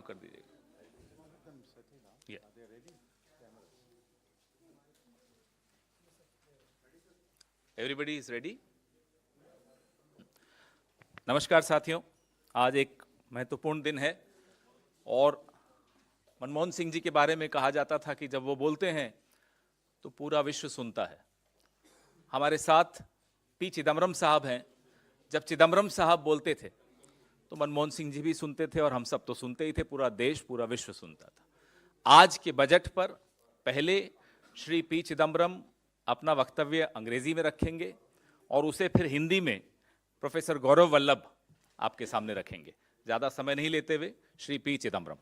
कर दीजिएगा। Everybody is ready. नमस्कार साथियों, आज एक महत्वपूर्ण दिन है और मनमोहन सिंह जी के बारे में कहा जाता था कि जब वो बोलते हैं तो पूरा विश्व सुनता है। हमारे साथ पी चिदम्बरम साहब हैं। जब चिदम्बरम साहब बोलते थे तो मनमोहन सिंह जी भी सुनते थे और हम सब तो सुनते ही थे, पूरा देश पूरा विश्व सुनता था। आज के बजट पर पहले श्री पी चिदम्बरम अपना वक्तव्य अंग्रेजी में रखेंगे और उसे फिर हिंदी में प्रोफेसर गौरव वल्लभ आपके सामने रखेंगे। ज़्यादा समय नहीं लेते हुए Shri P Chidambaram.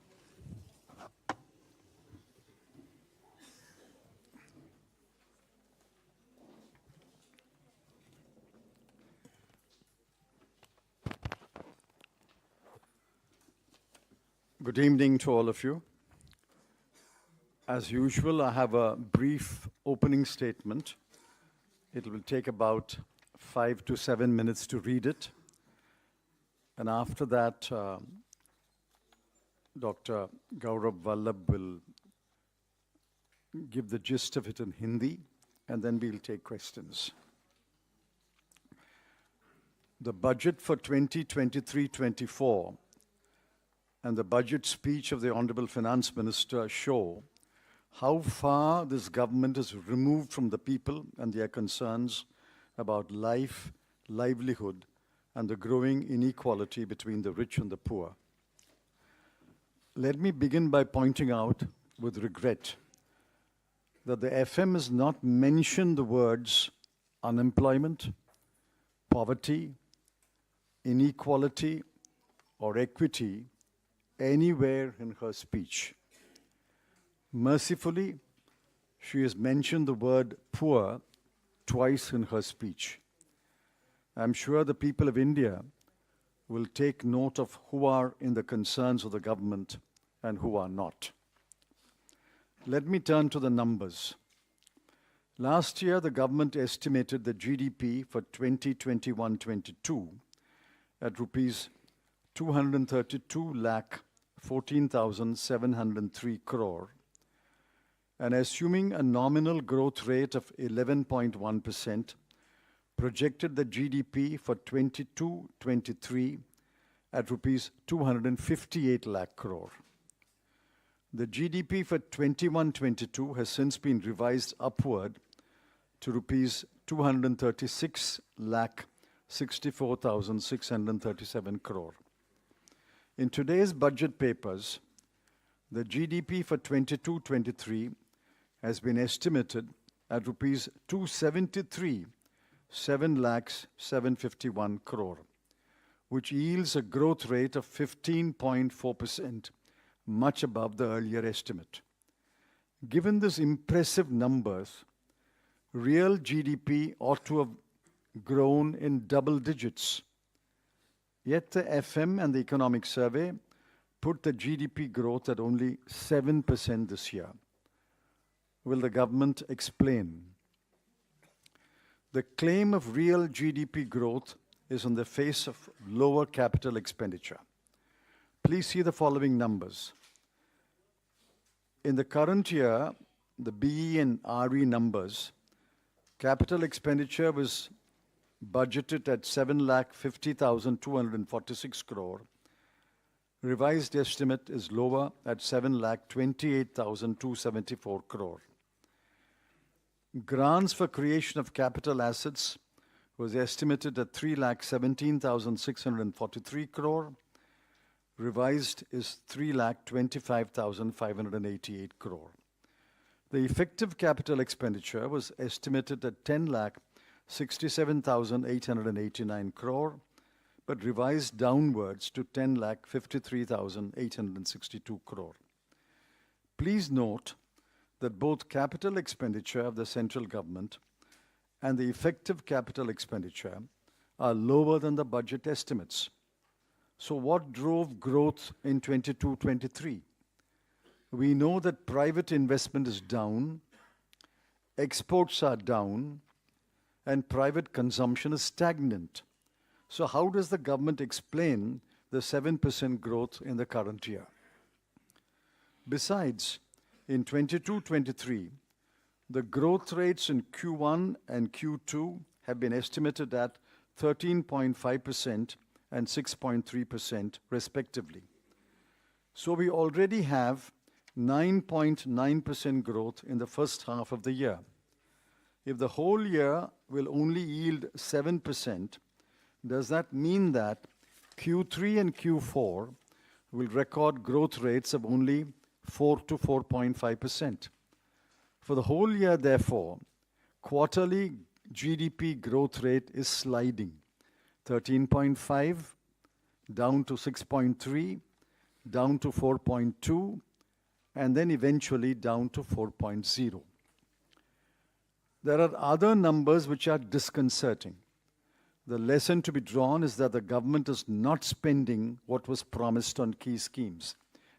Good evening to all of you. As usual, I have a brief opening statement. It will take about 5 to 7 minutes to read it. And after that, Dr. Gaurav Vallabh will give the gist of it in Hindi, and then we'll take questions. The budget for 2023-24 and the budget speech of the Honorable Finance Minister show how far this government is removed from the people and their concerns about life, livelihood, and the growing inequality between the rich and the poor. Let me begin by pointing out with regret that the FM has not mentioned the words unemployment, poverty, inequality, or equity anywhere in her speech. Mercifully, she has mentioned the word poor twice in her speech. I'm sure the people of India will take note of who are in the concerns of the government and who are not. Let me turn to the numbers. Last year, the government estimated the GDP for 2021-22 at rupees 232,14,703 crore, and assuming a nominal growth rate of 11.1%, projected the GDP for 22-23 at rupees 258 lakh crore. The GDP for 21-22 has since been revised upward to rupees 236 lakh 64,637 crore. In today's budget papers, the GDP for 22-23 has been estimated at rupees 273 7,751 crore, which yields a growth rate of 15.4%, much above the earlier estimate. Given these impressive numbers, real GDP ought to have grown in double digits. Yet the FM and the Economic Survey put the GDP growth at only 7% this year. Will the government explain? The claim of real GDP growth is on the face of lower capital expenditure. Please see the following numbers. In the current year, the BE and RE numbers, capital expenditure was budgeted at 7,50,246 crore. Revised estimate is lower at 7,28,274 crore. Grants for creation of capital assets was estimated at 3,17,643 crore. Revised is 3,25,588 crore. The effective capital expenditure was estimated at 10,67,889 crore, but revised downwards to 10,53,862 crore. Please note that both capital expenditure of the central government and the effective capital expenditure are lower than the budget estimates. So what drove growth in 22-23? We know that private investment is down, exports are down, and private consumption is stagnant. So how does the government explain the 7% growth in the current year? Besides, in 22-23, the growth rates in Q1 and Q2 have been estimated at 13.5% and 6.3% respectively. So we already have 9.9% growth in the first half of the year. If the whole year will only yield 7%, does that mean that Q3 and Q4 will record growth rates of only 4 to 4.5%? For the whole year, therefore, quarterly GDP growth rate is sliding. 13.5, down to 6.3, down to 4.2, and then eventually down to 4.0. There are other numbers which are disconcerting. The lesson to be drawn is that the government is not spending what was promised on key schemes.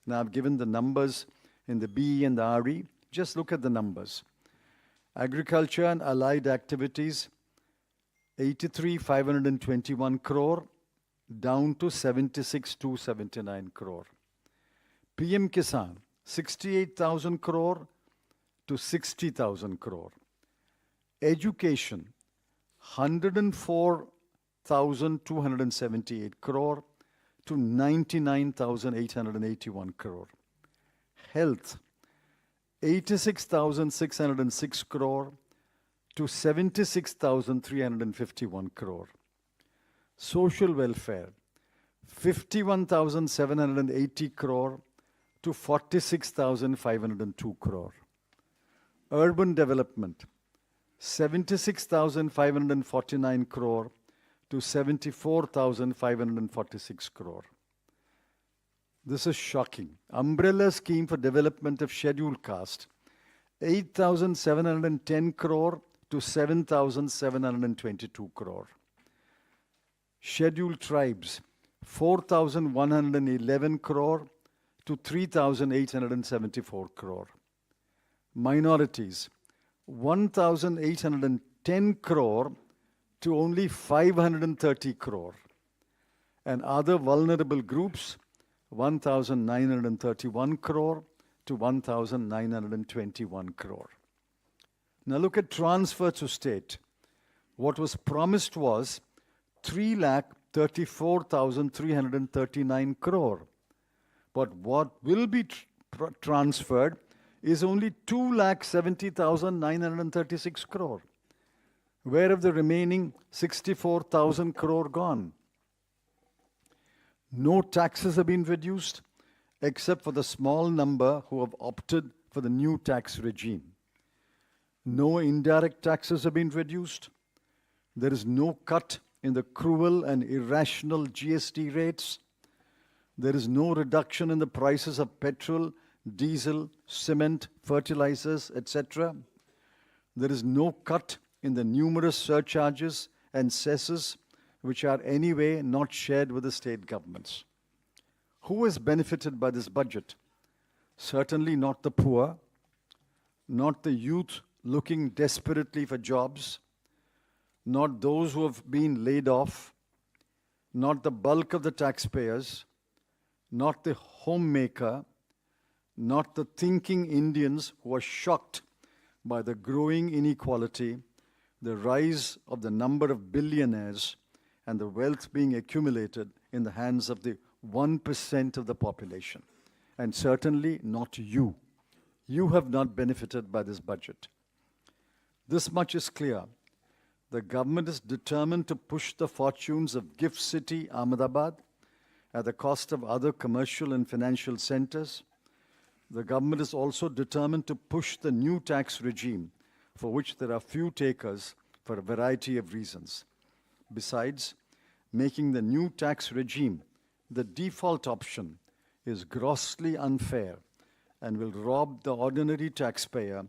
Now, I've given the numbers in the BE and the RE. Just look at the numbers. Agriculture and allied activities, 83,521 crore, down to 76,279 crore. PM Kisan, 68,000 crore to 60,000 crore. Education, 104,278 crore to 99,881 crore. Health, 86,606 crore to 76,351 crore. Social welfare, 51,780 crore to 46,502 crore. Urban development, 76,549 crore to 74,546 crore. This is shocking. Umbrella scheme for development of scheduled caste, 8,710 crore to 7,722 crore. Scheduled tribes, 4,111 crore to 3,874 crore. Minorities, 1,810 crore to only 530 crore. And other vulnerable groups, 1,931 crore to 1,921 crore. Now look at transfer to state. What was promised was 3,34,339 crore. But what will be transferred is only 2,70,936 crore. Where have the remaining 64,000 crore gone? No taxes have been reduced, except for the small number who have opted for the new tax regime. No indirect taxes have been reduced. There is no cut in the cruel and irrational GST rates. There is no reduction in the prices of petrol, diesel, cement, fertilizers, etc. There is no cut in the numerous surcharges and cesses which are anyway not shared with the state governments. Who has benefited by this budget? Certainly not the poor, not the youth looking desperately for jobs, not those who have been laid off, not the bulk of the taxpayers, not the homemaker, not the thinking Indians who are shocked by the growing inequality, the rise of the number of billionaires, and the wealth being accumulated in the hands of the 1% of the population. And certainly not you. You have not benefited by this budget. This much is clear. The government is determined to push the fortunes of Gift City, Ahmedabad, at the cost of other commercial and financial centers. The government is also determined to push the new tax regime, for which there are few takers for a variety of reasons. Besides, making the new tax regime the default option is grossly unfair and will rob the ordinary taxpayer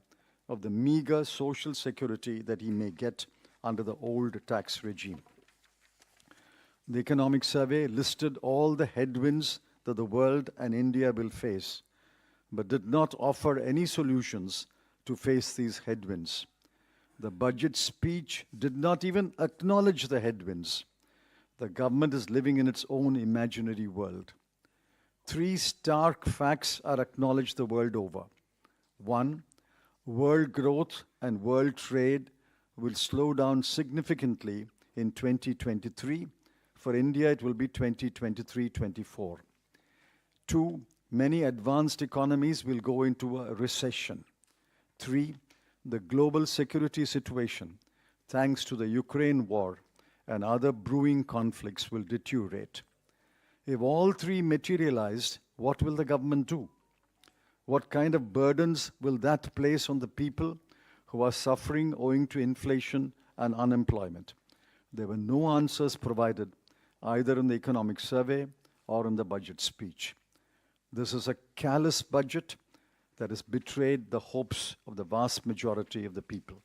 of the meager social security that he may get under the old tax regime. The Economic Survey listed all the headwinds that the world and India will face, but did not offer any solutions to face these headwinds. The budget speech did not even acknowledge the headwinds. The government is living in its own imaginary world. 3 stark facts are acknowledged the world over. 1, world growth and world trade will slow down significantly in 2023. For India, it will be 2023-24. 2, many advanced economies will go into a recession. 3, the global security situation, thanks to the Ukraine war and other brewing conflicts, will deteriorate. If all 3 materialized, what will the government do? What kind of burdens will that place on the people who are suffering owing to inflation and unemployment? There were no answers provided either in the economic survey or in the budget speech. This is a callous budget that has betrayed the hopes of the vast majority of the people.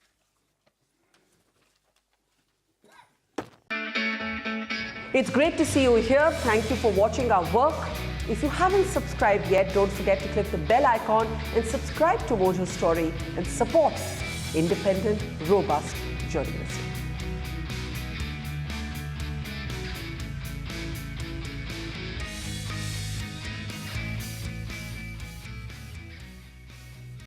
It's great to see you here. Thank you for watching our work. If you haven't subscribed yet, don't forget to click the bell icon and subscribe to Mojo Story and support independent, robust journalism.